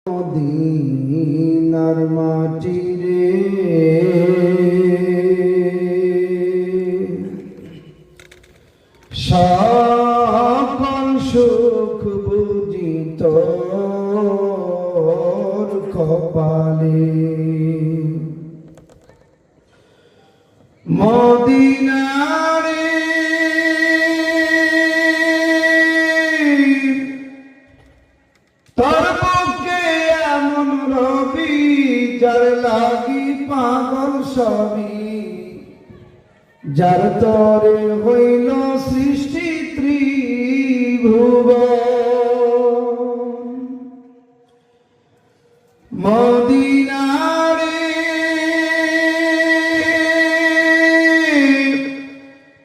মদিনার মাটি রে সকল সুখ বুঝি তোর কপালে মদিনা রে তোর বুকে এমন রবি যার লাগি পাগল সবই যার তরে হইল সৃষ্টি ত্রিভুবন মদিনা রে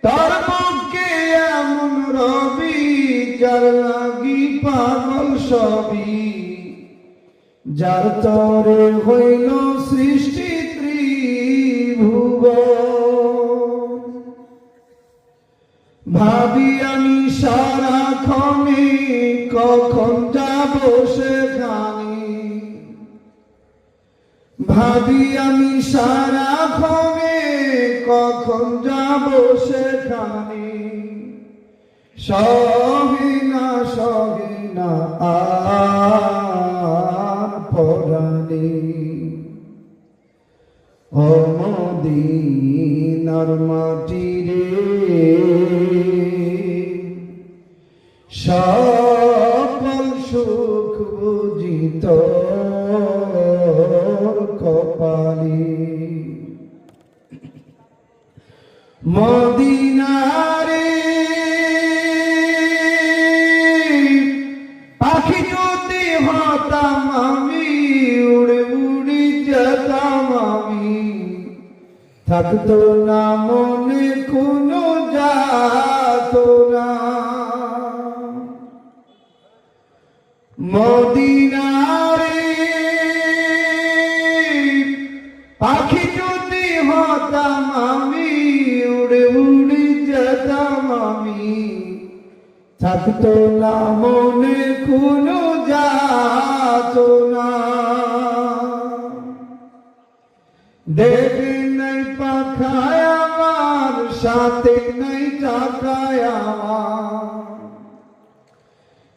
তোর বুকে এমন রবি যার লাগি পাগল সবই যার তরে হইল সৃষ্টি ত্রিভুবন ভাবি আমি সারাক্ষণে কখন যাব সেখানে ভাবি আমি সারাক্ষণে কখন যাব সেখানে সহিনা আর পরাণে ও মদিনার মাটি রে সকল সুখ বুঝি তোর কপালে মদিনা রে পাখি যদি হতাম আমি উড়ে উড়ে যেতাম আমি থাকতো না মনে কোনো যাত না মদিনা রে পাখি যদি হতাম আমি উড়ে উড়ে যেতাম আমি থাকতো না মনে কোনো যাত না দেবে নাই পাখায় আমার সাথে নাই টাকায় আমার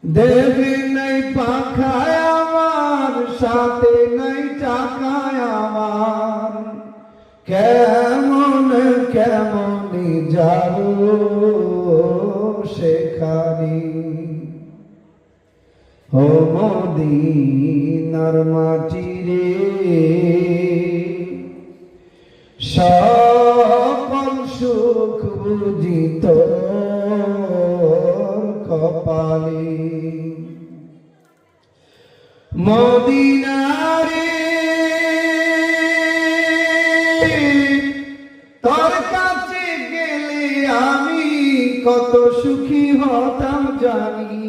দেবে নাই পাখায় আমার সাথে নাই টাকায় আমার কেমন যাব সেখানে ও মদিনার মাটি রে সকল সুখ বুঝি তোর কপালে মদিনা রে তোর কাছে গেলে আমি কত সুখী হতাম জানি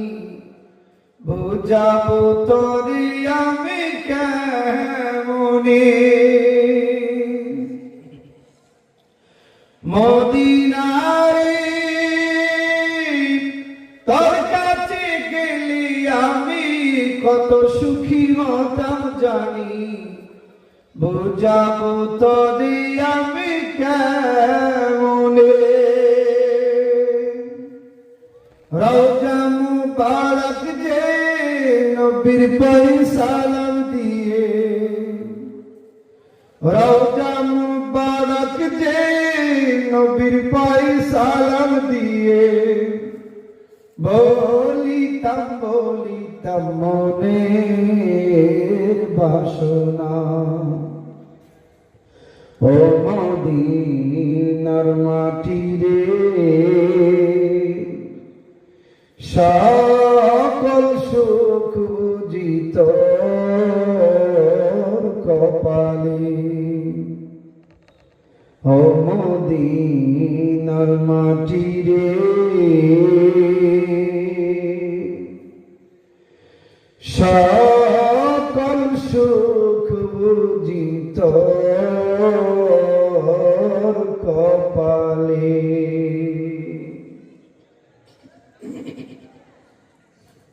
বুঝাবো তোরে আমি কেমনে মদিনা রে তোর কাছে গেলে আমি কত সুখী হতাম জানি বুঝাবো তোরে আমি কেমনে রওজা মুবারক যে নবীর পায়ে সালাম দিয়ে রওজা মুবারক যে নবীর পায়ে সালাম দিয়ে বলিতাম মনের বাসনা ও মদিনার মাটি রে সকল সুখ বুঝি তোর কপালে ও মদিনার মাটি রে সকল সুখ বুঝি তোর কপালে।